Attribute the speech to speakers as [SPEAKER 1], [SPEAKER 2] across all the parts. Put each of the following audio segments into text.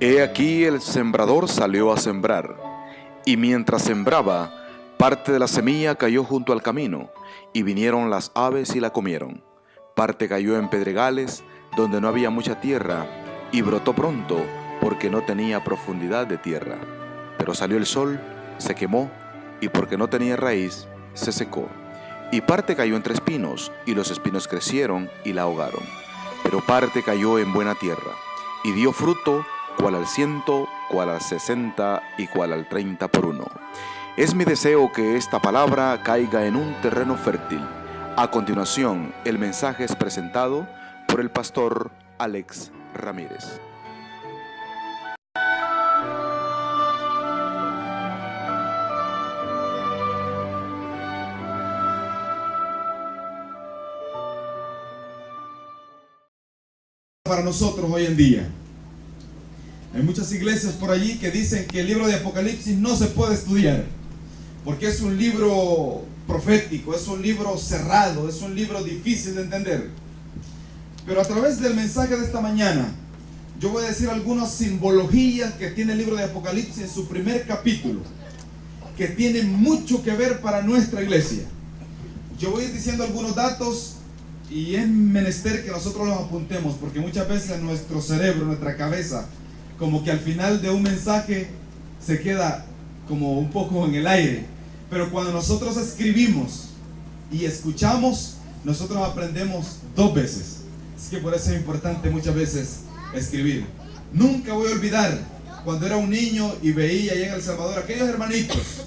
[SPEAKER 1] He aquí el sembrador salió a sembrar, y mientras sembraba, parte de la semilla cayó junto al camino, y vinieron las aves y la comieron. Parte cayó en pedregales, donde no había mucha tierra, y brotó pronto, porque no tenía profundidad de tierra. Pero salió el sol, se quemó, y porque no tenía raíz, se secó. Y parte cayó entre espinos, y los espinos crecieron y la ahogaron. Pero parte cayó en buena tierra, y dio fruto, cual al 100, cual al 60 y cual al 30 por uno. Es mi deseo que esta palabra caiga en un terreno fértil. A continuación, el mensaje es presentado por el pastor Alex Ramírez.
[SPEAKER 2] Para nosotros hoy en día, hay muchas iglesias por allí que dicen que el libro de Apocalipsis no se puede estudiar porque es un libro profético, es un libro cerrado, es un libro difícil de entender. Pero a través del mensaje de esta mañana, yo voy a decir algunas simbologías que tiene el libro de Apocalipsis en su primer capítulo, que tienen mucho que ver para nuestra iglesia. Yo voy a ir diciendo algunos datos y es menester que nosotros los apuntemos, porque muchas veces nuestro cerebro, nuestra cabeza, como que al final de un mensaje se queda como un poco en el aire. Pero cuando nosotros escribimos y escuchamos, nosotros aprendemos dos veces. Así que por eso es importante muchas veces escribir. Nunca voy a olvidar cuando era un niño y veía allá en El Salvador aquellos hermanitos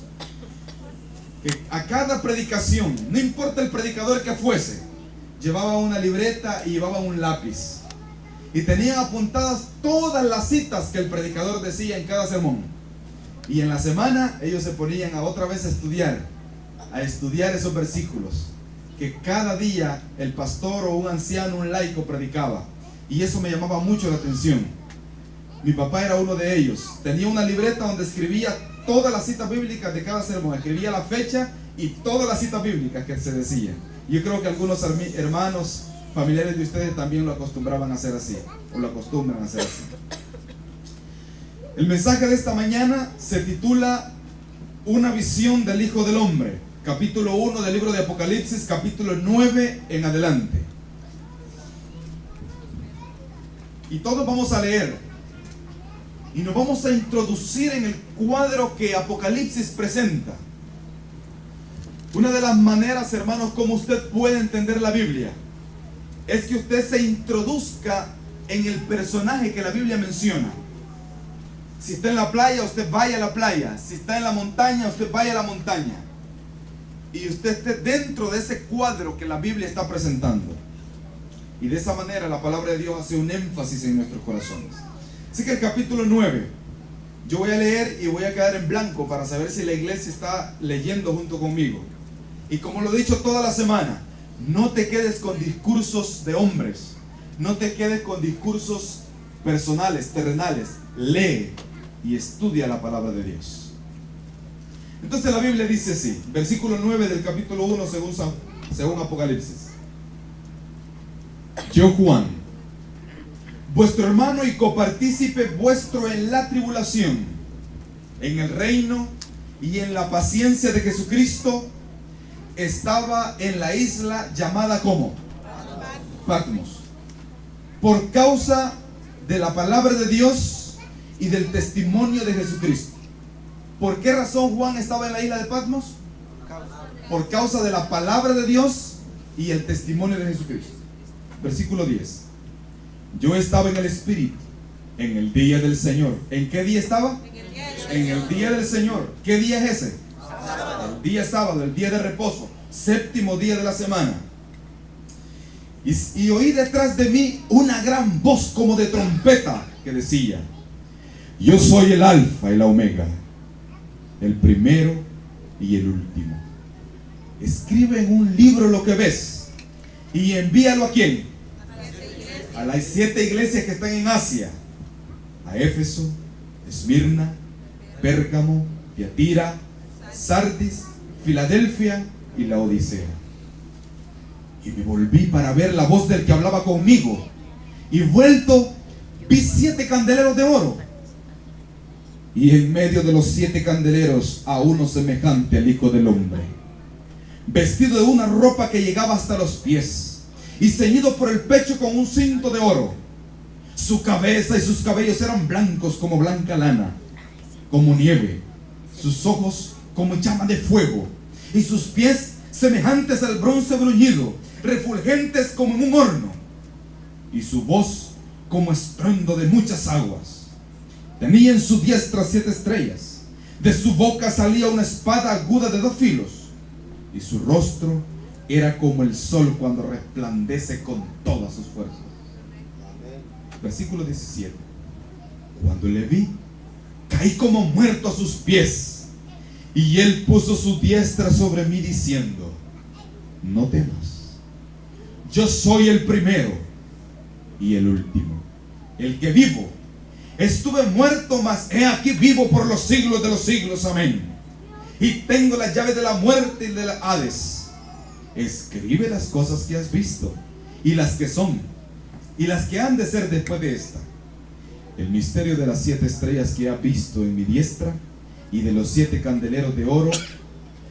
[SPEAKER 2] que a cada predicación, no importa el predicador que fuese, llevaba una libreta y llevaba un lápiz. Y tenían apuntadas todas las citas que el predicador decía en cada sermón. Y en la semana ellos se ponían a otra vez a estudiar esos versículos que cada día el pastor o un anciano, un laico predicaba. Y eso me llamaba mucho la atención. Mi papá era uno de ellos. Tenía una libreta donde escribía todas las citas bíblicas de cada sermón. Escribía la fecha y todas las citas bíblicas que se decían. Yo creo que algunos hermanos familiares de ustedes también lo acostumbraban a hacer así, o lo acostumbran a hacer así. El mensaje de esta mañana se titula Una visión del Hijo del Hombre, capítulo 1 del libro de Apocalipsis, capítulo 9 en adelante. Y todos vamos a leer y nos vamos a introducir en el cuadro que Apocalipsis presenta. Una de las maneras, hermanos, como usted puede entender la Biblia es que usted se introduzca en el personaje que la Biblia menciona. Si está en la playa, usted vaya a la playa. Si está en la montaña, usted vaya a la montaña. Y usted esté dentro de ese cuadro que la Biblia está presentando. Y de esa manera la palabra de Dios hace un énfasis en nuestros corazones. Así que el capítulo 9, yo voy a leer y voy a quedar en blanco para saber si la iglesia está leyendo junto conmigo. Y como lo he dicho toda la semana, no te quedes con discursos de hombres, no te quedes con discursos personales, terrenales. Lee y estudia la palabra de Dios. Entonces la Biblia dice así, versículo 9 del capítulo 1 según Apocalipsis. Yo, Juan, vuestro hermano y copartícipe vuestro en la tribulación, en el reino y en la paciencia de Jesucristo, estaba en la isla llamada ¿cómo? Patmos, por causa de la palabra de Dios y del testimonio de Jesucristo. ¿Por qué razón Juan estaba en la isla de Patmos? Por causa de la palabra de Dios y el testimonio de Jesucristo. Versículo 10. Yo estaba en el Espíritu en el día del Señor. ¿En qué día estaba? En el día del Señor. ¿Qué día es ese? El día sábado, el día de reposo, séptimo día de la semana. Y oí detrás de mí una gran voz como de trompeta que decía: yo soy el alfa y la omega, el primero y el último. Escribe en un libro lo que ves y envíalo ¿a quién? A las 7 iglesias que están en Asia: a Éfeso, Esmirna, Pérgamo, Tiatira, Sardis, Filadelfia y la Odisea. Y me volví para ver la voz del que hablaba conmigo, y vuelto vi 7 candeleros de oro, y en medio de los 7 candeleros a uno semejante al Hijo del Hombre, vestido de una ropa que llegaba hasta los pies y ceñido por el pecho con un cinto de oro. Su cabeza y sus cabellos eran blancos como blanca lana, como nieve, sus ojos como llama de fuego, y sus pies semejantes al bronce bruñido, refulgentes como en un horno, y su voz como estruendo de muchas aguas. Tenía en su diestra 7 estrellas, de su boca salía una espada aguda de 2 filos, y su rostro era como el sol cuando resplandece con todas sus fuerzas. Versículo 17. Cuando le vi, caí como muerto a sus pies, y él puso su diestra sobre mí diciendo: no temas, yo soy el primero y el último, el que vivo. Estuve muerto, mas he aquí vivo por los siglos de los siglos. Amén. Y tengo la llave de la muerte y de la Hades. Escribe las cosas que has visto, y las que son, y las que han de ser después de esta. El misterio de las 7 estrellas que has visto en mi diestra, y de los 7 candeleros de oro.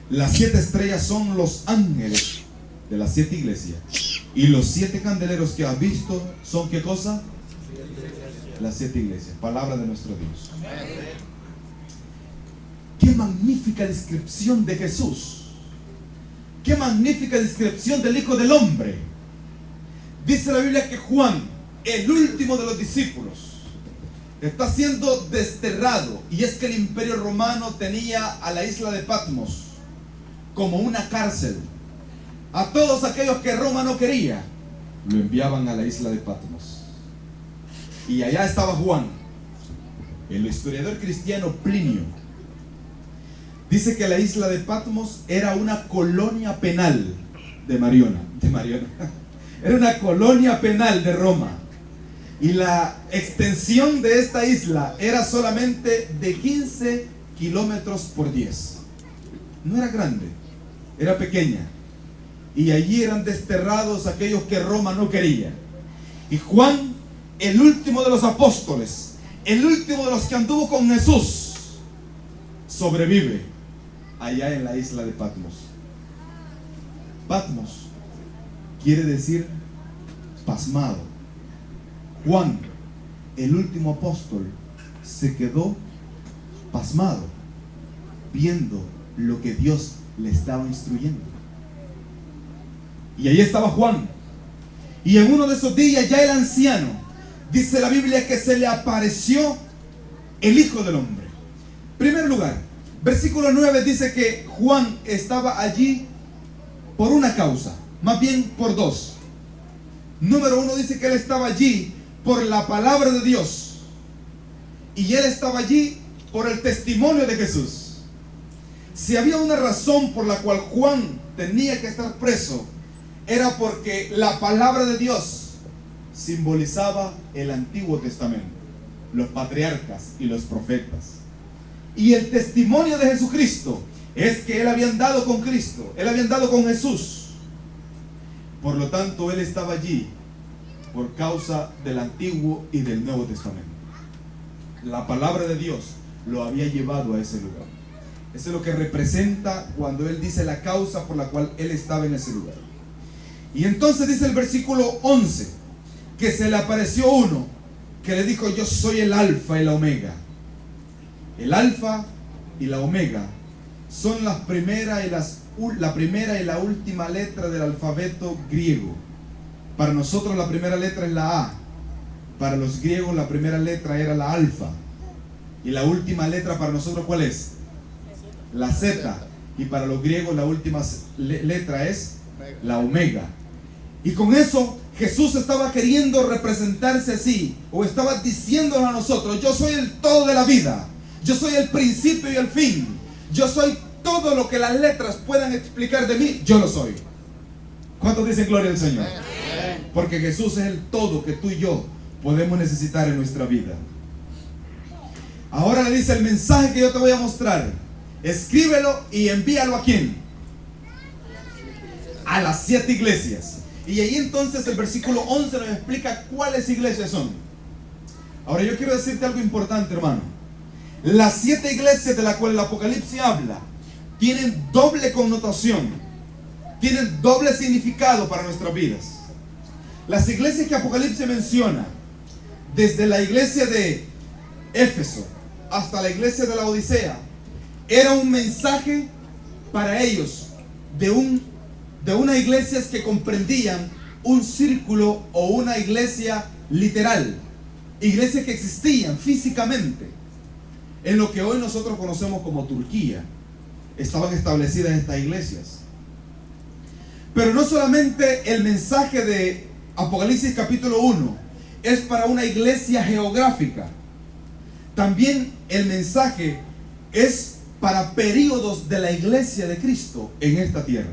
[SPEAKER 2] Las 7 estrellas son los ángeles de las 7 iglesias, y los 7 candeleros que has visto son, ¿qué cosa? Las 7 iglesias. Palabra de nuestro Dios. Qué magnífica descripción de Jesús. Qué magnífica descripción del Hijo del Hombre. Dice la Biblia que Juan, el último de los discípulos, está siendo desterrado. Y es que el Imperio Romano tenía a la isla de Patmos como una cárcel. A todos aquellos que Roma no quería, lo enviaban a la isla de Patmos. Y allá estaba Juan. El historiador cristiano Plinio dice que la isla de Patmos era una colonia penal de Mariona. Era una colonia penal de Roma. Y la extensión de esta isla era solamente de 15 kilómetros por 10. No era grande, era pequeña. Y allí eran desterrados aquellos que Roma no quería. Y Juan, el último de los apóstoles, el último de los que anduvo con Jesús, sobrevive allá en la isla de Patmos. Patmos quiere decir pasmado. Juan, el último apóstol, se quedó pasmado, viendo lo que Dios le estaba instruyendo. Y ahí estaba Juan. Y en uno de esos días, ya el anciano, dice la Biblia que se le apareció el Hijo del Hombre. En primer lugar, versículo 9 dice que Juan estaba allí por una causa, más bien por 2. Número 1 dice que él estaba allí por la palabra de Dios, y él estaba allí por el testimonio de Jesús. Si había una razón por la cual Juan tenía que estar preso, era porque la palabra de Dios simbolizaba el Antiguo Testamento, los patriarcas y los profetas. Y el testimonio de Jesucristo es que él había andado con Cristo, él había andado con Jesús. Por lo tanto, él estaba allí por causa del Antiguo y del Nuevo Testamento. La palabra de Dios lo había llevado a ese lugar. Eso es lo que representa cuando él dice la causa por la cual él estaba en ese lugar. Y entonces dice el versículo 11 que se le apareció uno que le dijo: yo soy el alfa y la omega. El alfa y la omega son la primera y la última letra del alfabeto griego. Para nosotros la primera letra es la A. Para los griegos la primera letra era la alfa. Y la última letra para nosotros, ¿cuál es? La Z. Y para los griegos la última letra es la omega. Y con eso Jesús estaba queriendo representarse así, o estaba diciéndonos a nosotros: yo soy el todo de la vida, yo soy el principio y el fin, yo soy todo lo que las letras puedan explicar de mí, yo lo soy. ¿Cuántos dicen gloria al Señor? Porque Jesús es el todo que tú y yo podemos necesitar en nuestra vida. Ahora le dice: el mensaje que yo te voy a mostrar, escríbelo y envíalo ¿a quién? A las 7 iglesias. Y ahí entonces el versículo 11 nos explica cuáles iglesias son. Ahora yo quiero decirte algo importante, hermano. Las 7 iglesias de las cuales el Apocalipsis habla tienen doble connotación, tienen doble significado para nuestras vidas. Las iglesias que Apocalipsis menciona, desde la iglesia de Éfeso hasta la iglesia de la Odisea, era un mensaje para ellos de unas iglesias que comprendían un círculo o una iglesia literal, iglesias que existían físicamente en lo que hoy nosotros conocemos como Turquía. Estaban establecidas estas iglesias. Pero no solamente el mensaje de Apocalipsis capítulo 1 es para una iglesia geográfica, también el mensaje es para períodos de la iglesia de Cristo en esta tierra.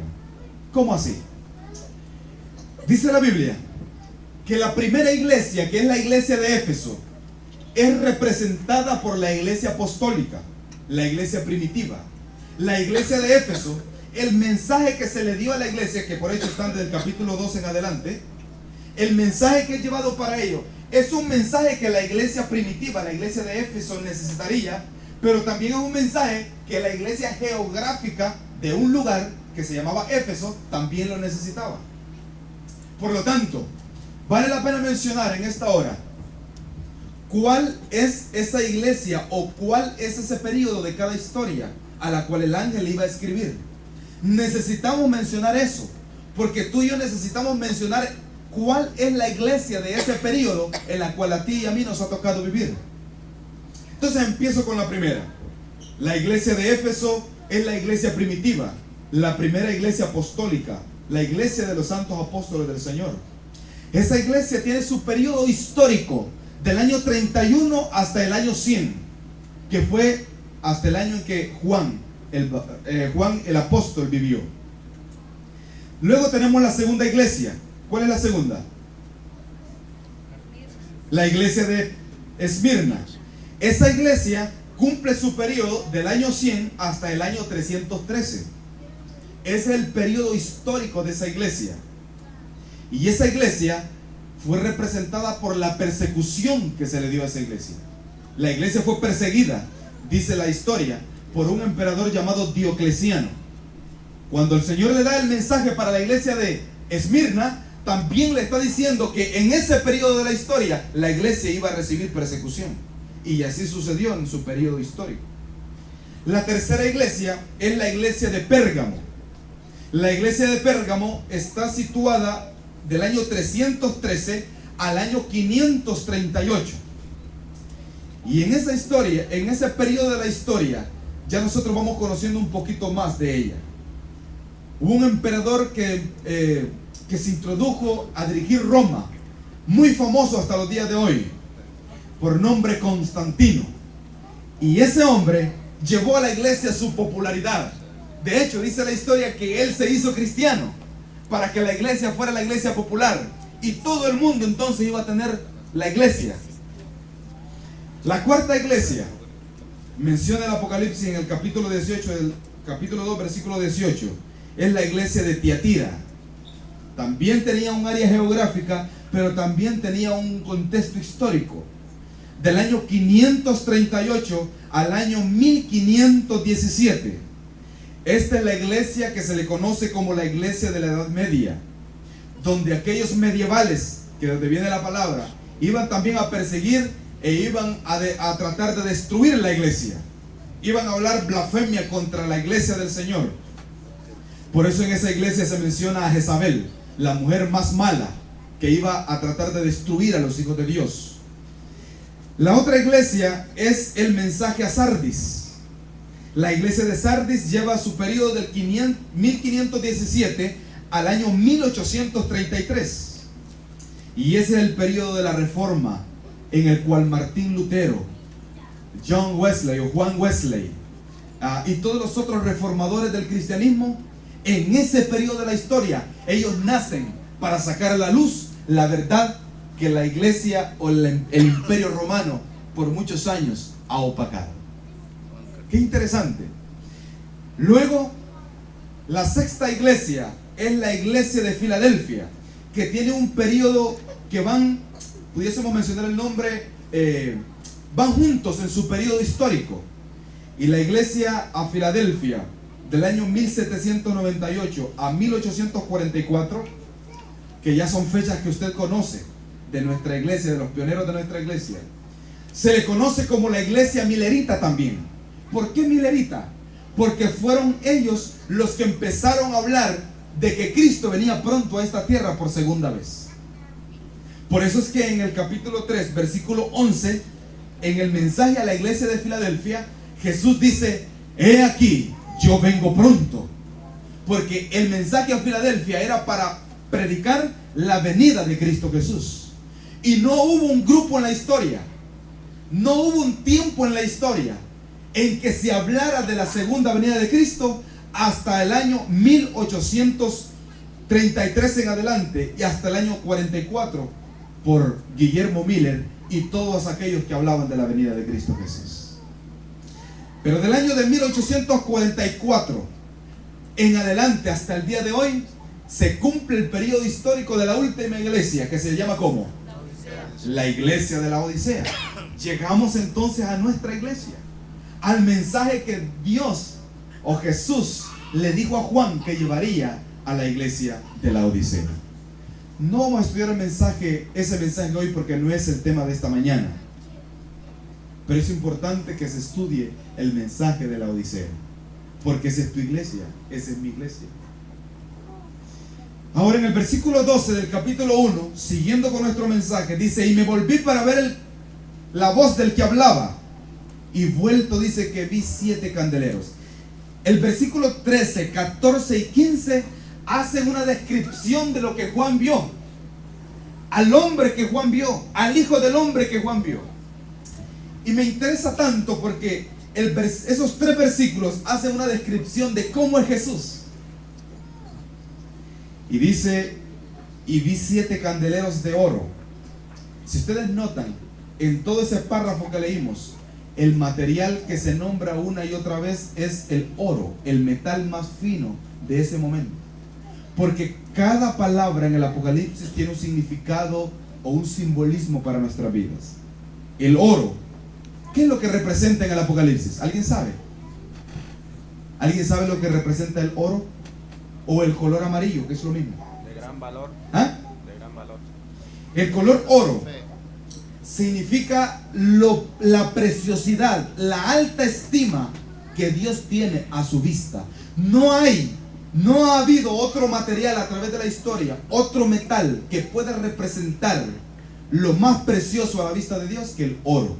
[SPEAKER 2] ¿Cómo así? Dice la Biblia que la primera iglesia, que es la iglesia de Éfeso, es representada por la iglesia apostólica, la iglesia primitiva. La iglesia de Éfeso, el mensaje que se le dio a la iglesia, que por hecho están desde el capítulo 2 en adelante, el mensaje que es llevado para ellos es un mensaje que la iglesia primitiva, la iglesia de Éfeso, necesitaría, pero también es un mensaje que la iglesia geográfica de un lugar que se llamaba Éfeso también lo necesitaba. Por lo tanto, vale la pena mencionar en esta hora cuál es esa iglesia o cuál es ese periodo de cada historia a la cual el ángel iba a escribir. Necesitamos mencionar eso, porque tú y yo necesitamos mencionar cuál es la iglesia de ese periodo en la cual a ti y a mí nos ha tocado vivir. Entonces empiezo con la primera. La iglesia de Éfeso es la iglesia primitiva, la primera iglesia apostólica, la iglesia de los santos apóstoles del Señor. Esa iglesia tiene su periodo histórico del año 31 hasta el año 100, que fue hasta el año en que Juan el apóstol vivió. Luego tenemos la segunda iglesia. ¿Cuál es la segunda? La iglesia de Esmirna. Esa iglesia cumple su periodo del año 100 hasta el año 313. Ese es el periodo histórico de esa iglesia. Y esa iglesia fue representada por la persecución que se le dio a esa iglesia. La iglesia fue perseguida, dice la historia, por un emperador llamado Diocleciano. Cuando el Señor le da el mensaje para la iglesia de Esmirna, también le está diciendo que en ese periodo de la historia la iglesia iba a recibir persecución. Y así sucedió en su periodo histórico. La tercera iglesia es la iglesia de Pérgamo. La iglesia de Pérgamo está situada del año 313 al año 538. Y en esa historia, en ese periodo de la historia, ya nosotros vamos conociendo un poquito más de ella. Hubo un emperador que se introdujo a dirigir Roma, muy famoso hasta los días de hoy, por nombre Constantino. Y ese hombre llevó a la iglesia su popularidad. De hecho, dice la historia que él se hizo cristiano para que la iglesia fuera la iglesia popular. Y todo el mundo entonces iba a tener la iglesia. La cuarta iglesia, menciona el Apocalipsis en el capítulo 18, del capítulo 2, versículo 18, es la iglesia de Tiatira. También tenía un área geográfica, pero también tenía un contexto histórico. Del año 538 al año 1517. Esta es la iglesia que se le conoce como la iglesia de la Edad Media, donde aquellos medievales, que donde viene la palabra, iban también a perseguir e iban a tratar de destruir la iglesia. Iban a hablar blasfemia contra la iglesia del Señor. Por eso en esa iglesia se menciona a Jezabel, la mujer más mala, que iba a tratar de destruir a los hijos de Dios. La otra iglesia es el mensaje a Sardis. La iglesia de Sardis lleva su periodo del 1517 al año 1833. Y ese es el periodo de la Reforma, en el cual Martín Lutero, John Wesley o Juan Wesley y todos los otros reformadores del cristianismo, en ese periodo de la historia, ellos nacen para sacar a la luz la verdad que la iglesia o el imperio romano por muchos años ha opacado. Qué interesante. Luego, la sexta iglesia es la iglesia de Filadelfia, que tiene un periodo que pudiésemos mencionar el nombre, van juntos en su periodo histórico. Y la iglesia a Filadelfia del año 1798 a 1844, que ya son fechas que usted conoce de nuestra iglesia, de los pioneros de nuestra iglesia, se le conoce como la iglesia milerita también. ¿Por qué milerita? Porque fueron ellos los que empezaron a hablar de que Cristo venía pronto a esta tierra por segunda vez. Por eso es que en el capítulo 3, versículo 11, en el mensaje a la iglesia de Filadelfia, Jesús dice: he aquí, yo vengo pronto. Porque el mensaje a Filadelfia era para predicar la venida de Cristo Jesús. Y no hubo un grupo en la historia, no hubo un tiempo en la historia en que se hablara de la segunda venida de Cristo hasta el año 1833 en adelante y hasta el año 44 por Guillermo Miller y todos aquellos que hablaban de la venida de Cristo Jesús. Pero del año de 1844 en adelante hasta el día de hoy se cumple el periodo histórico de la última iglesia, que se llama ¿cómo? La iglesia de la Odisea. Llegamos entonces a nuestra iglesia, al mensaje que Dios o Jesús le dijo a Juan que llevaría a la iglesia de la Odisea. No vamos a estudiar ese mensaje hoy porque no es el tema de esta mañana, pero es importante que se estudie el mensaje de la Odisea, porque esa es tu iglesia, esa es mi iglesia. Ahora en el versículo 12 del capítulo 1, siguiendo con nuestro mensaje, dice: y me volví para ver la voz del que hablaba, y vuelto dice que vi 7 candeleros. El versículo 13, 14 y 15 hacen una descripción de lo que Juan vio, al hombre que Juan vio, al hijo del hombre que Juan vio. Y me interesa tanto porque esos 3 versículos hacen una descripción de cómo es Jesús. Y dice: y vi 7 candeleros de oro. Si ustedes notan, en todo ese párrafo que leímos, el material que se nombra una y otra vez es el oro, el metal más fino de ese momento. Porque cada palabra en el Apocalipsis tiene un significado o un simbolismo para nuestras vidas. El oro, ¿qué es lo que representa en el Apocalipsis? ¿Alguien sabe? ¿Alguien sabe lo que representa el oro? O el color amarillo, que es lo mismo.
[SPEAKER 3] De gran valor.
[SPEAKER 2] ¿Ah?
[SPEAKER 3] De gran valor.
[SPEAKER 2] El color oro significa la preciosidad, la alta estima que Dios tiene a su vista. No ha habido otro material a través de la historia, otro metal que pueda representar lo más precioso a la vista de Dios que el oro.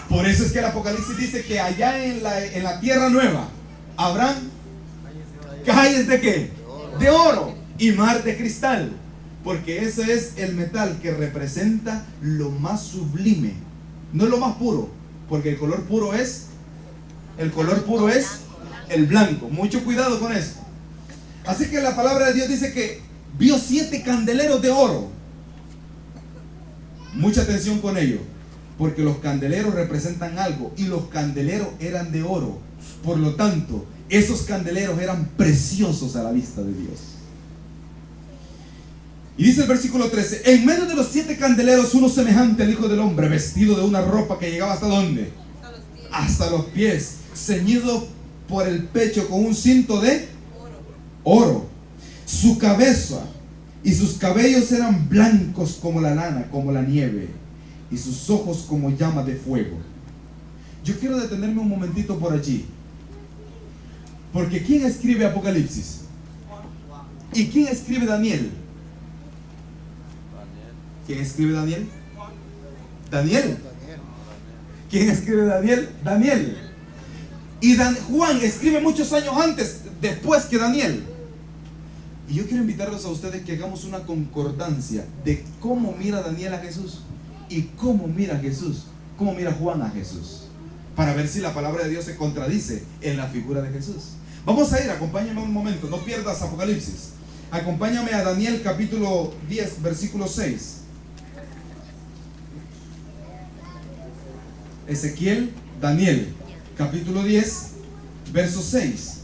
[SPEAKER 2] Por eso es que el Apocalipsis dice que allá en la tierra nueva habrán calles de ¿qué? De oro y mar de cristal. Porque ese es el metal que representa lo más sublime, no lo más puro, porque el color puro es el blanco. Mucho cuidado con eso. Así que la palabra de Dios dice que vio 7 candeleros de oro. Mucha atención con ello, porque los candeleros representan algo y los candeleros eran de oro. Por lo tanto, esos candeleros eran preciosos a la vista de Dios. Y dice el versículo 13: en medio de los 7 candeleros uno semejante al Hijo del Hombre, vestido de una ropa que llegaba ¿hasta dónde? Hasta los pies, ceñido por el pecho con un cinto de oro. Su cabeza y sus cabellos eran blancos como la lana, como la nieve, y sus ojos como llamas de fuego. Yo quiero detenerme un momentito por allí, porque ¿quién escribe Apocalipsis? ¿Y quién escribe Daniel? ¿Quién escribe Daniel? Daniel. ¿Quién escribe Daniel? Daniel. Y Juan escribe muchos años antes, después que Daniel. Y yo quiero invitarlos a ustedes que hagamos una concordancia de cómo mira Daniel a Jesús y cómo mira Jesús, cómo mira Juan a Jesús, para ver si la palabra de Dios se contradice en la figura de Jesús. Vamos a ir, acompáñame un momento, no pierdas Apocalipsis. Acompáñame a Daniel capítulo 10, versículo 6. Ezequiel, Daniel, capítulo 10, verso 6.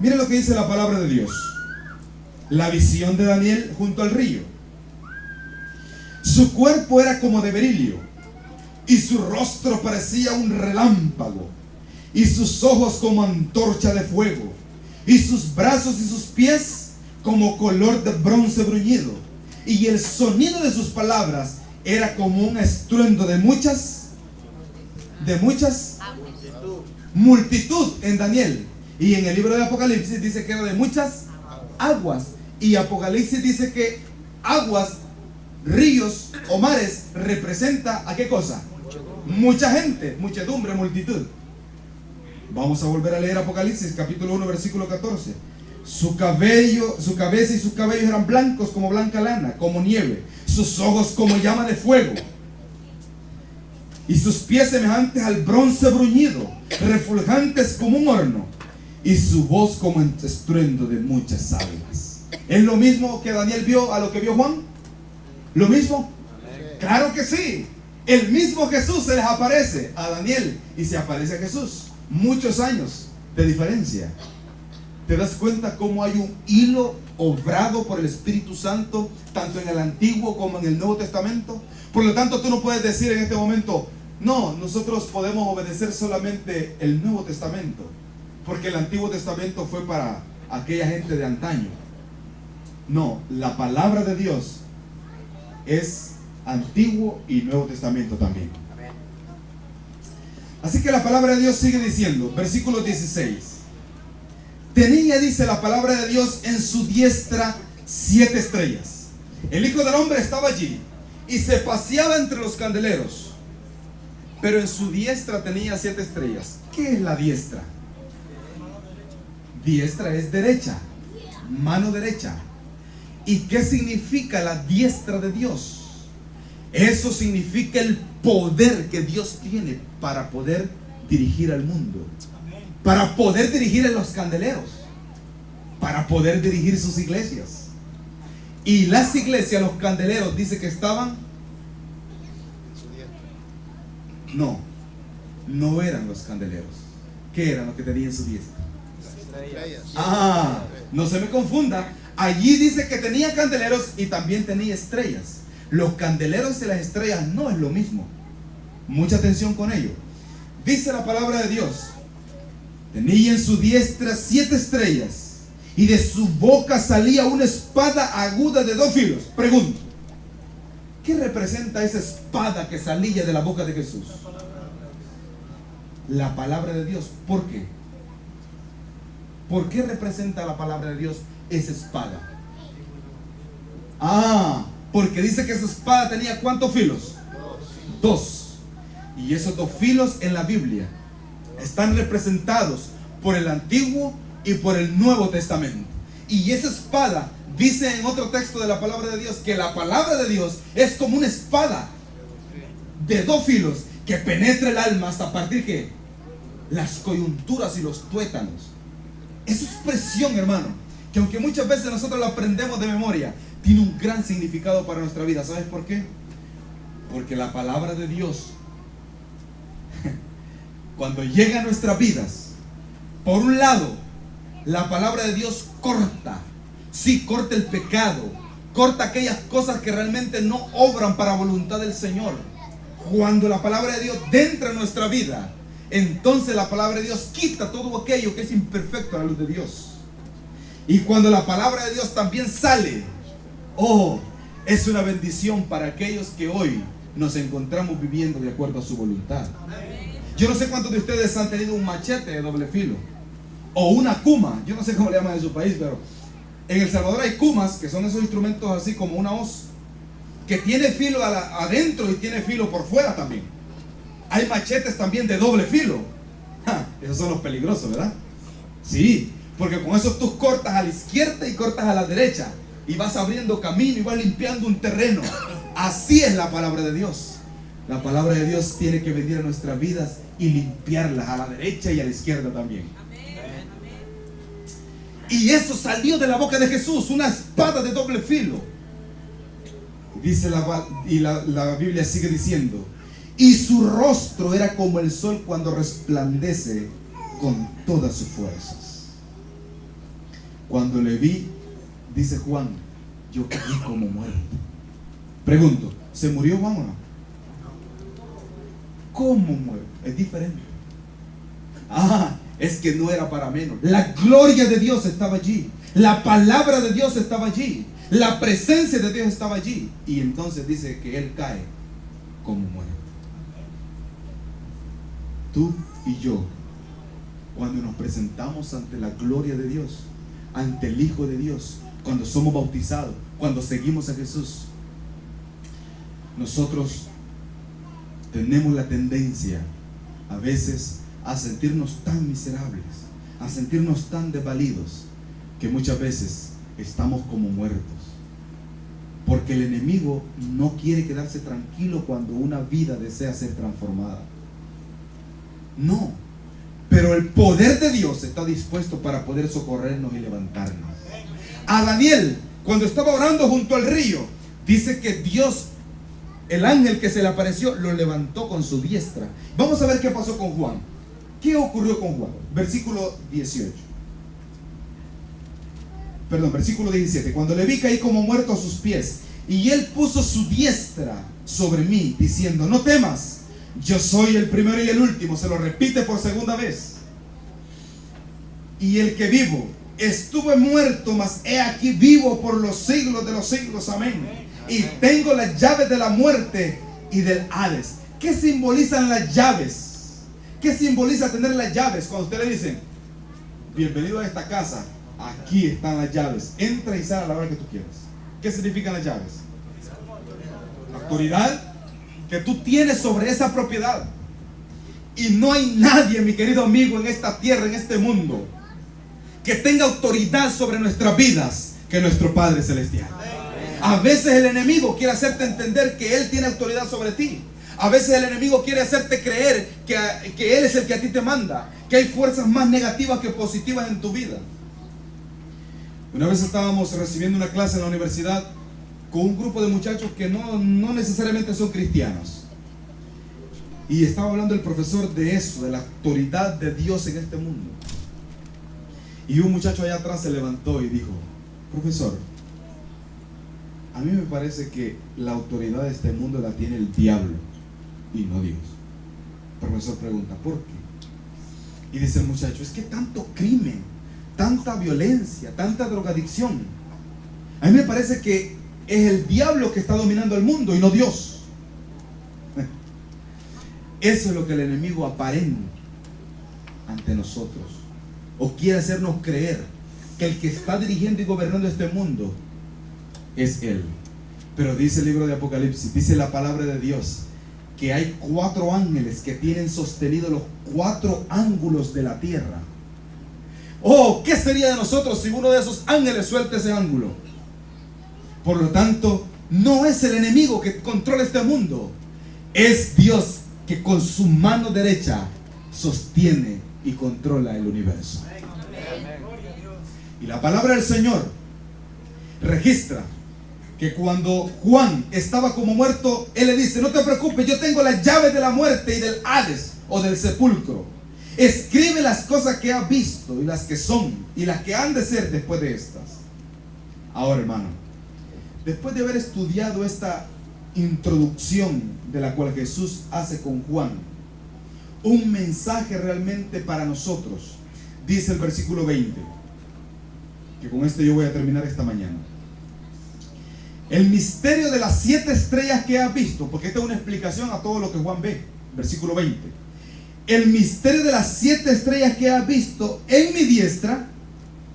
[SPEAKER 2] Miren lo que dice la palabra de Dios. La visión de Daniel junto al río. Su cuerpo era como de berilio, y su rostro parecía un relámpago, y sus ojos como antorcha de fuego, y sus brazos y sus pies como color de bronce bruñido, y el sonido de sus palabras era como un estruendo de muchas multitud en Daniel. Y en el libro de Apocalipsis dice que era de muchas aguas, y Apocalipsis dice que aguas, ríos o mares representa ¿a qué cosa? Mucha gente, muchedumbre, multitud. Vamos a volver a leer Apocalipsis capítulo 1 versículo 14. Su cabeza y sus cabellos eran blancos como blanca lana, como nieve, sus ojos como llama de fuego, y sus pies semejantes al bronce bruñido, refulgantes como un horno, y su voz como estruendo de muchas aguas. ¿Es lo mismo que Daniel vio a lo que vio Juan? ¿Lo mismo? Claro que sí. El mismo Jesús se les aparece a Daniel y se aparece a Jesús. Muchos años de diferencia. ¿Te das cuenta cómo hay un hilo obrado por el Espíritu Santo, tanto en el Antiguo como en el Nuevo Testamento? Por lo tanto, tú no puedes decir en este momento, no, nosotros podemos obedecer solamente el Nuevo Testamento, porque el Antiguo Testamento fue para aquella gente de antaño. No, la palabra de Dios es Antiguo y Nuevo Testamento también. Así que la palabra de Dios sigue diciendo, versículo 16. Tenía, dice la palabra de Dios, en su diestra 7 estrellas. El Hijo del Hombre estaba allí y se paseaba entre los candeleros, pero en su diestra tenía 7 estrellas. ¿Qué es la diestra? Diestra es derecha, mano derecha. ¿Y qué significa la diestra de Dios? Eso significa el poder que Dios tiene para poder dirigir al mundo, para poder dirigir a los candeleros, para poder dirigir sus iglesias. Y las iglesias, los candeleros, dice que estaban... No eran los candeleros. ¿Qué eran los que tenían su diestra? No se me confunda. Allí dice que tenía candeleros y también tenía estrellas. Los candeleros y las estrellas no es lo mismo. Mucha atención con ello. Dice la palabra de Dios: tenía en su diestra 7 estrellas, y de su boca salía una espada aguda de 2 filos. Pregunto, ¿qué representa esa espada que salía de la boca de Jesús? La palabra de Dios. ¿Por qué? ¿Por qué representa la palabra de Dios esa espada? Porque dice que esa espada tenía ¿cuántos filos? 2. Y esos 2 filos en la Biblia están representados por el Antiguo y por el Nuevo Testamento. Y esa espada, dice en otro texto de la palabra de Dios, que la palabra de Dios es como una espada de 2 filos que penetra el alma hasta partir ¿qué? Las coyunturas y los tuétanos. Esa expresión, hermano, que aunque muchas veces nosotros la aprendemos de memoria, tiene un gran significado para nuestra vida. ¿Sabes por qué? Porque la palabra de Dios, cuando llega a nuestras vidas, por un lado, la palabra de Dios corta. Sí, corta el pecado, corta aquellas cosas que realmente no obran para voluntad del Señor. Cuando la palabra de Dios entra en nuestra vida, entonces la palabra de Dios quita todo aquello que es imperfecto a la luz de Dios. Y cuando la palabra de Dios también sale, es una bendición para aquellos que hoy nos encontramos viviendo de acuerdo a su voluntad. Yo no sé cuántos de ustedes han tenido un machete de doble filo o una cuma. Yo no sé cómo le llaman en su país, pero en El Salvador hay cumas, que son esos instrumentos así como una hoz, que tiene filo adentro y tiene filo por fuera también. Hay machetes también de doble filo. Esos son los peligrosos, ¿verdad? Sí, porque con esos tú cortas a la izquierda y cortas a la derecha, y vas abriendo camino y vas limpiando un terreno. Así es la palabra de Dios. La palabra de Dios tiene que venir a nuestras vidas y limpiarlas a la derecha y a la izquierda también. Y eso salió de la boca de Jesús, una espada de doble filo. Dice la Biblia sigue diciendo: y su rostro era como el sol cuando resplandece con todas sus fuerzas. Cuando le vi, dice Juan, yo caí como muerto. Pregunto, ¿se murió Juan o no? como muerto. Es diferente. Es que no era para menos. La gloria de Dios estaba allí. La palabra de Dios estaba allí. La presencia de Dios estaba allí. Y entonces dice que Él cae como muerto. Tú y yo, cuando nos presentamos ante la gloria de Dios, ante el Hijo de Dios, cuando somos bautizados, cuando seguimos a Jesús, nosotros tenemos la tendencia a veces a sentirnos tan miserables, a sentirnos tan desvalidos, que muchas veces estamos como muertos. Porque el enemigo no quiere quedarse tranquilo cuando una vida desea ser transformada. No, pero el poder de Dios está dispuesto para poder socorrernos y levantarnos. A Daniel, cuando estaba orando junto al río, dice que Dios, el ángel que se le apareció, lo levantó con su diestra. Vamos a ver qué pasó con Juan. ¿Qué ocurrió con Juan? Versículo 18. Versículo 17. Cuando le vi, caí como muerto a sus pies, y él puso su diestra sobre mí, diciendo: no temas, yo soy el primero y el último. Se lo repite por segunda vez. Y el que vivo. Estuve muerto, mas he aquí vivo por los siglos de los siglos. Amén. Y tengo las llaves de la muerte y del Hades. ¿Qué simbolizan las llaves? ¿Qué simboliza tener las llaves? Cuando usted le dicen: bienvenido a esta casa, aquí están las llaves, entra y sale a la hora que tú quieras. ¿Qué significan las llaves? Autoridad que tú tienes sobre esa propiedad. Y no hay nadie, mi querido amigo, en esta tierra, en este mundo, que tenga autoridad sobre nuestras vidas que nuestro Padre Celestial. A veces el enemigo quiere hacerte entender que Él tiene autoridad sobre ti. A veces el enemigo quiere hacerte creer que Él es el que a ti te manda, que hay fuerzas más negativas que positivas en tu vida. Una vez estábamos recibiendo una clase en la universidad con un grupo de muchachos que no necesariamente son cristianos. Y estaba hablando el profesor de eso, de la autoridad de Dios en este mundo. Y un muchacho allá atrás se levantó y dijo: profesor, a mí me parece que la autoridad de este mundo la tiene el diablo y no Dios. El profesor pregunta: ¿por qué? Y dice el muchacho: es que tanto crimen, tanta violencia, tanta drogadicción, a mí me parece que es el diablo que está dominando el mundo y no Dios. Eso es lo que el enemigo aparenta ante nosotros, o quiere hacernos creer que el que está dirigiendo y gobernando este mundo es Él. Pero dice el libro de Apocalipsis, dice la palabra de Dios, que hay 4 ángeles que tienen sostenido los 4 ángulos de la tierra. Oh, ¿qué sería de nosotros si uno de esos ángeles suelta ese ángulo? Por lo tanto, no es el enemigo que controla este mundo, es Dios que con su mano derecha sostiene y controla el universo. Y la palabra del Señor registra que cuando Juan estaba como muerto, Él le dice: no te preocupes, yo tengo las llaves de la muerte y del Hades, o del sepulcro. Escribe las cosas que has visto, y las que son, y las que han de ser después de estas. Ahora, hermano, después de haber estudiado esta introducción de la cual Jesús hace con Juan, un mensaje realmente para nosotros, dice el versículo 20, que con esto yo voy a terminar esta mañana. El misterio de las 7 estrellas que has visto, porque esta es una explicación a todo lo que Juan ve. Versículo 20. El misterio de las 7 estrellas que has visto en mi diestra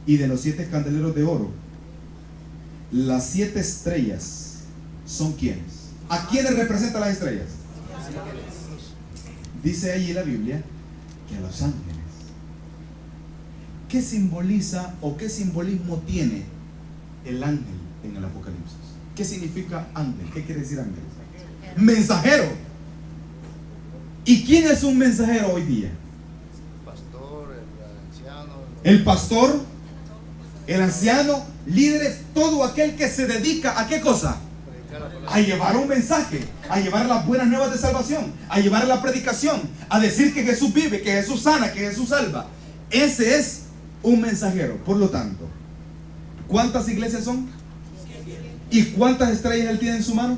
[SPEAKER 2] y de los 7 candeleros de oro. Las 7 estrellas son ¿quiénes? ¿A quiénes representan las estrellas? Dice allí la Biblia que a los ángeles. ¿Qué simboliza o qué simbolismo tiene el ángel en el Apocalipsis? ¿Qué significa ángel? ¿Qué quiere decir ángel? Mensajero. ¿Y quién es un mensajero hoy día?
[SPEAKER 3] Pastor, el anciano.
[SPEAKER 2] El pastor, el anciano, líderes, todo aquel que se dedica a ¿qué cosa? A llevar un mensaje, a llevar las buenas nuevas de salvación, a llevar la predicación, a decir que Jesús vive, que Jesús sana, que Jesús salva. Ese es un mensajero. Por lo tanto, ¿cuántas iglesias son? ¿Y cuántas estrellas él tiene en su mano?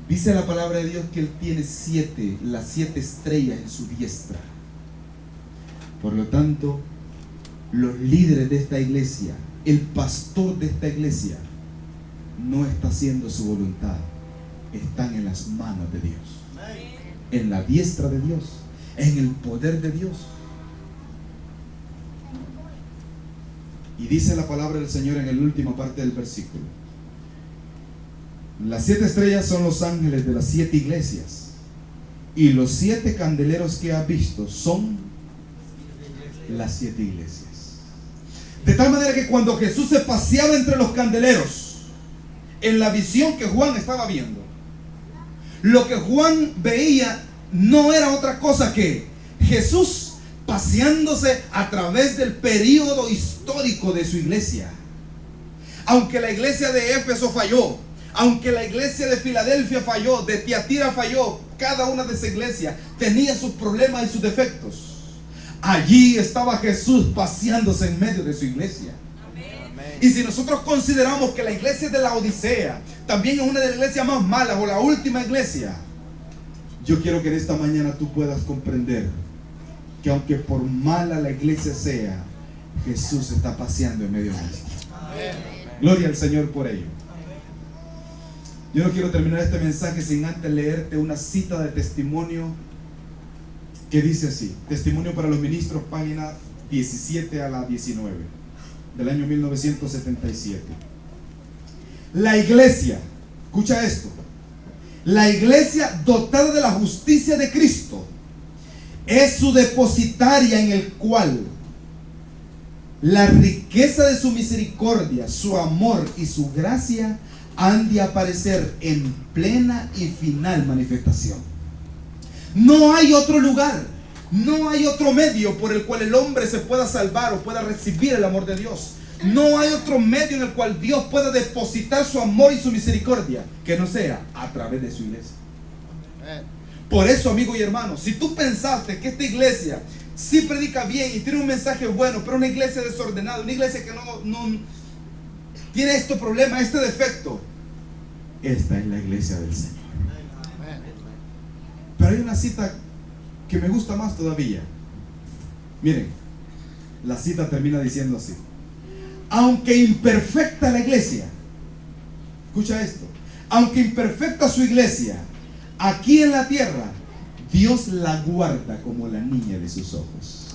[SPEAKER 2] Dice la palabra de Dios que Él tiene las 7 estrellas en su diestra. Por lo tanto, los líderes de esta iglesia, el pastor de esta iglesia, no está haciendo su voluntad. Están en las manos de Dios, en la diestra de Dios, en el poder de Dios. Y dice la palabra del Señor en la última parte del versículo: las 7 estrellas son los ángeles de las 7 iglesias, y los 7 candeleros que has visto son las 7 iglesias. De tal manera que cuando Jesús se paseaba entre los candeleros, en la visión que Juan estaba viendo, lo que Juan veía no era otra cosa que Jesús paseándose a través del período histórico de su iglesia. Aunque la iglesia de Éfeso falló, aunque la iglesia de Filadelfia falló, de Tiatira falló, cada una de esas iglesias tenía sus problemas y sus defectos. Allí estaba Jesús paseándose en medio de su iglesia. Amén. Y si nosotros consideramos que la iglesia de la Odisea también es una de las iglesias más malas o la última iglesia, yo quiero que en esta mañana tú puedas comprender que aunque por mala la iglesia sea, Jesús está paseando en medio de nosotros. Gloria al Señor por ello. Yo no quiero terminar este mensaje sin antes leerte una cita de testimonio que dice así: Testimonio para los Ministros, página 17 a la 19, del año 1977. La iglesia, escucha esto, la iglesia dotada de la justicia de Cristo es su depositaria, en el cual la riqueza de su misericordia, su amor y su gracia han de aparecer en plena y final manifestación. No hay otro lugar, no hay otro medio por el cual el hombre se pueda salvar o pueda recibir el amor de Dios. No hay otro medio en el cual Dios pueda depositar su amor y su misericordia que no sea a través de su iglesia. Por eso, amigo y hermano, si tú pensaste que esta iglesia sí predica bien y tiene un mensaje bueno, pero una iglesia desordenada, una iglesia que no tiene este problema, este defecto, esta es la iglesia del Señor. Pero hay una cita que me gusta más todavía. Miren, la cita termina diciendo así: aunque imperfecta la iglesia, escucha esto, aunque imperfecta su iglesia aquí en la tierra, Dios la guarda como la niña de sus ojos.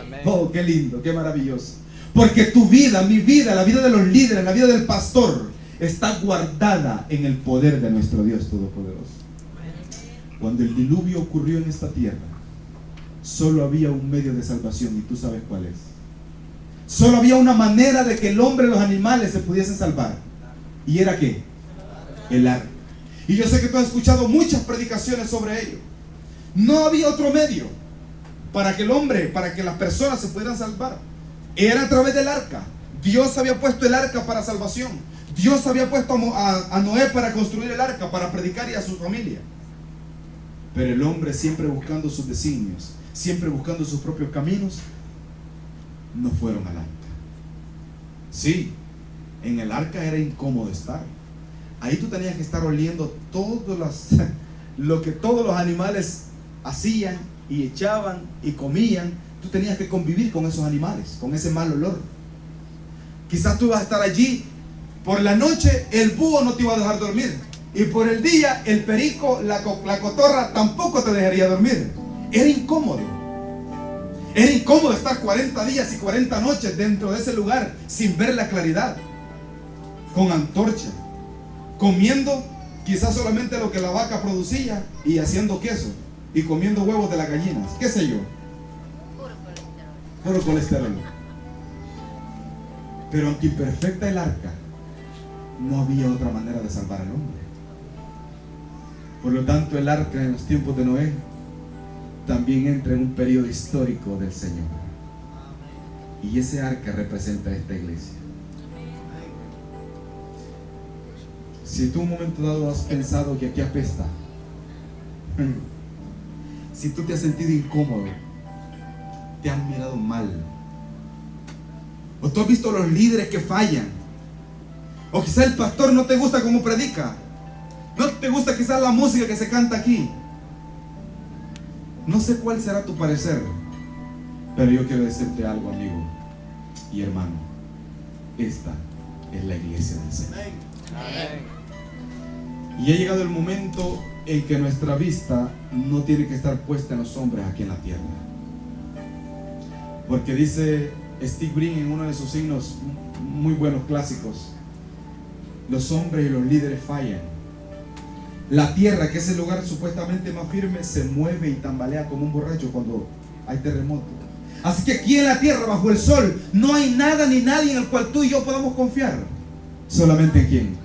[SPEAKER 2] Amén. Oh, qué lindo, qué maravilloso. Porque tu vida, mi vida, la vida de los líderes, la vida del pastor está guardada en el poder de nuestro Dios Todopoderoso. Cuando el diluvio ocurrió en esta tierra, solo había un medio de salvación, y tú sabes cuál es. Solo había una manera de que el hombre y los animales se pudiesen salvar. ¿Y era qué? El arca. Y yo sé que tú has escuchado muchas predicaciones sobre ello. No había otro medio para que el hombre, para que las personas se pudieran salvar. Era a través del arca. Dios había puesto el arca para salvación. Dios había puesto a Noé para construir el arca, para predicar y a su familia. Pero el hombre, siempre buscando sus designios, siempre buscando sus propios caminos, no fueron al arca. Sí, en el arca era incómodo estar. Ahí tú tenías que estar oliendo lo que todos los animales hacían y echaban y comían. Tú tenías que convivir con esos animales, con ese mal olor. Quizás tú ibas a estar allí. Por la noche el búho no te iba a dejar dormir, y por el día el perico, la cotorra tampoco te dejaría dormir. Era incómodo. Era incómodo estar 40 días y 40 noches dentro de ese lugar sin ver la claridad, con antorcha, comiendo quizás solamente lo que la vaca producía y haciendo queso y comiendo huevos de las gallinas, qué sé yo. Puro colesterol. Pero aunque imperfecta el arca, no había otra manera de salvar al hombre. Por lo tanto, el arca en los tiempos de Noé también entra en un periodo histórico del Señor. Y ese arca representa a esta iglesia. Si tú un momento dado has pensado que aquí apesta, si tú te has sentido incómodo, te han mirado mal, o tú has visto los líderes que fallan, o quizá el pastor no te gusta cómo predica, No te gusta quizás la música que se canta aquí. No sé cuál será tu parecer, pero yo quiero decirte algo, amigo y hermano. Esta es la iglesia del Señor. Y ha llegado el momento en que nuestra vista no tiene que estar puesta en los hombres aquí en la tierra. Porque dice Steve Green en uno de sus signos muy buenos clásicos: los hombres y los líderes fallan. La tierra, que es el lugar supuestamente más firme, se mueve y tambalea como un borracho cuando hay terremoto. Así que aquí en la tierra, bajo el sol, no hay nada ni nadie en el cual tú y yo podamos confiar. ¿Solamente en quién?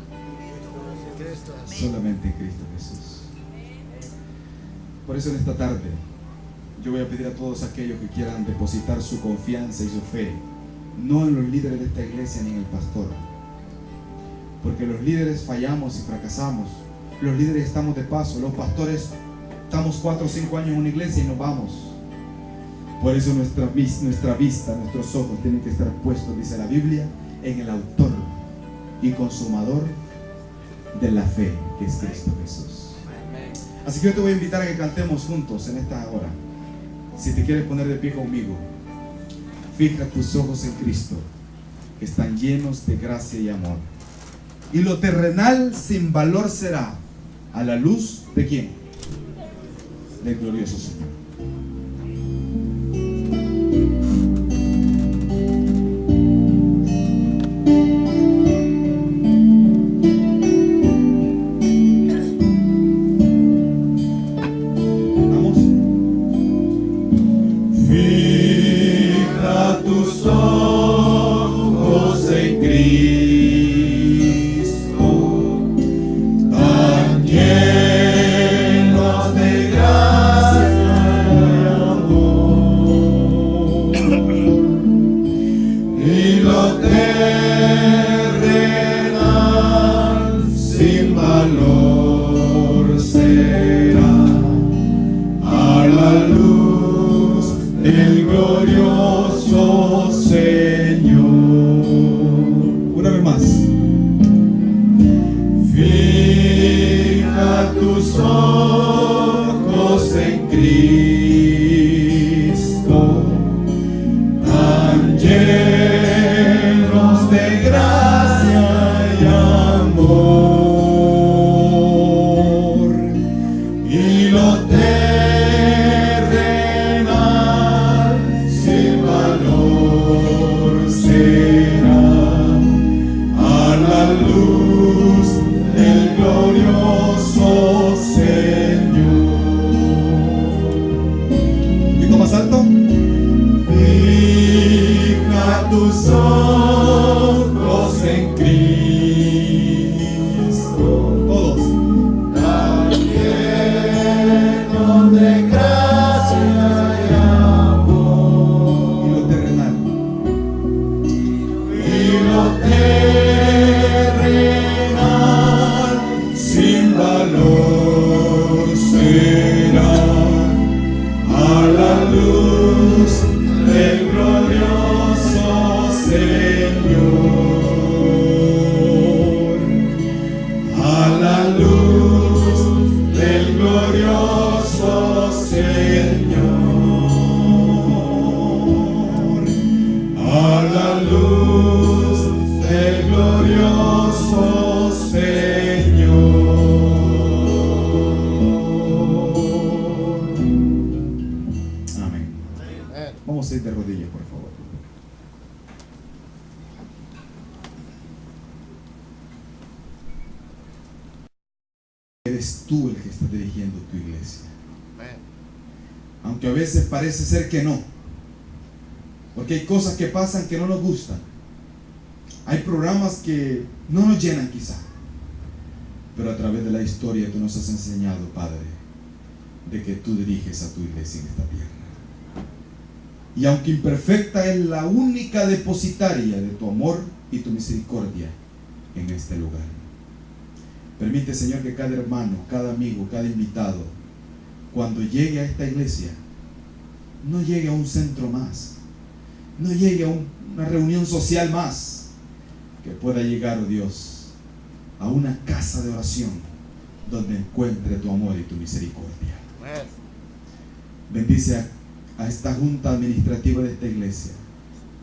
[SPEAKER 2] Solamente en Cristo Jesús. Por eso en esta tarde yo voy a pedir a todos aquellos que quieran depositar su confianza y su fe, no en los líderes de esta iglesia ni en el pastor, porque los líderes fallamos y fracasamos. Los líderes estamos de paso, los pastores estamos 4 o 5 años en una iglesia y nos vamos. Por eso nuestra vista, nuestros ojos tienen que estar puestos, dice la Biblia, en el autor y consumador de la fe, que es Cristo Jesús. Así que yo te voy a invitar a que cantemos juntos en esta hora. Si te quieres poner de pie conmigo, fija tus ojos en Cristo, que están llenos de gracia y amor. Y lo terrenal sin valor será a la luz ¿de quién? Del glorioso Señor. Eres tú el que está dirigiendo tu iglesia. Aunque a veces parece ser que no, porque hay cosas que pasan que no nos gustan, hay programas que no nos llenan quizá, pero a través de la historia tú nos has enseñado, Padre, de que tú diriges a tu iglesia en esta tierra. Y aunque imperfecta, es la única depositaria de tu amor y tu misericordia en este lugar. Permite, Señor, que cada hermano, cada amigo, cada invitado, cuando llegue a esta iglesia, no llegue a un centro más, no llegue a una reunión social más, que pueda llegar, oh Dios, a una casa de oración donde encuentre tu amor y tu misericordia.
[SPEAKER 3] Amén.
[SPEAKER 2] Bendice a esta junta administrativa de esta iglesia,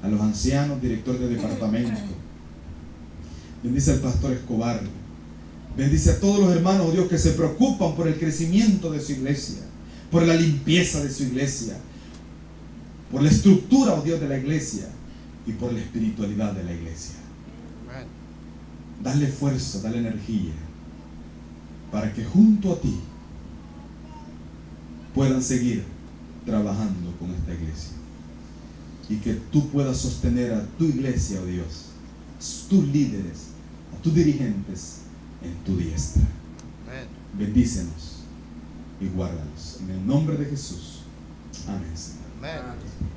[SPEAKER 2] a los ancianos, directores de departamento. Bendice al pastor Escobar. Bendice a todos los hermanos, oh Dios, que se preocupan por el crecimiento de su iglesia, por la limpieza de su iglesia, por la estructura, oh Dios, de la iglesia y por la espiritualidad de la iglesia.
[SPEAKER 3] Amén.
[SPEAKER 2] Dale fuerza, dale energía, para que junto a ti puedan seguir trabajando con esta iglesia y que tú puedas sostener a tu iglesia, oh Dios, a tus líderes, a tus dirigentes en tu diestra.
[SPEAKER 3] Amén.
[SPEAKER 2] Bendícenos y guárdanos en el nombre de Jesús. Amén, Señor.
[SPEAKER 3] Amén.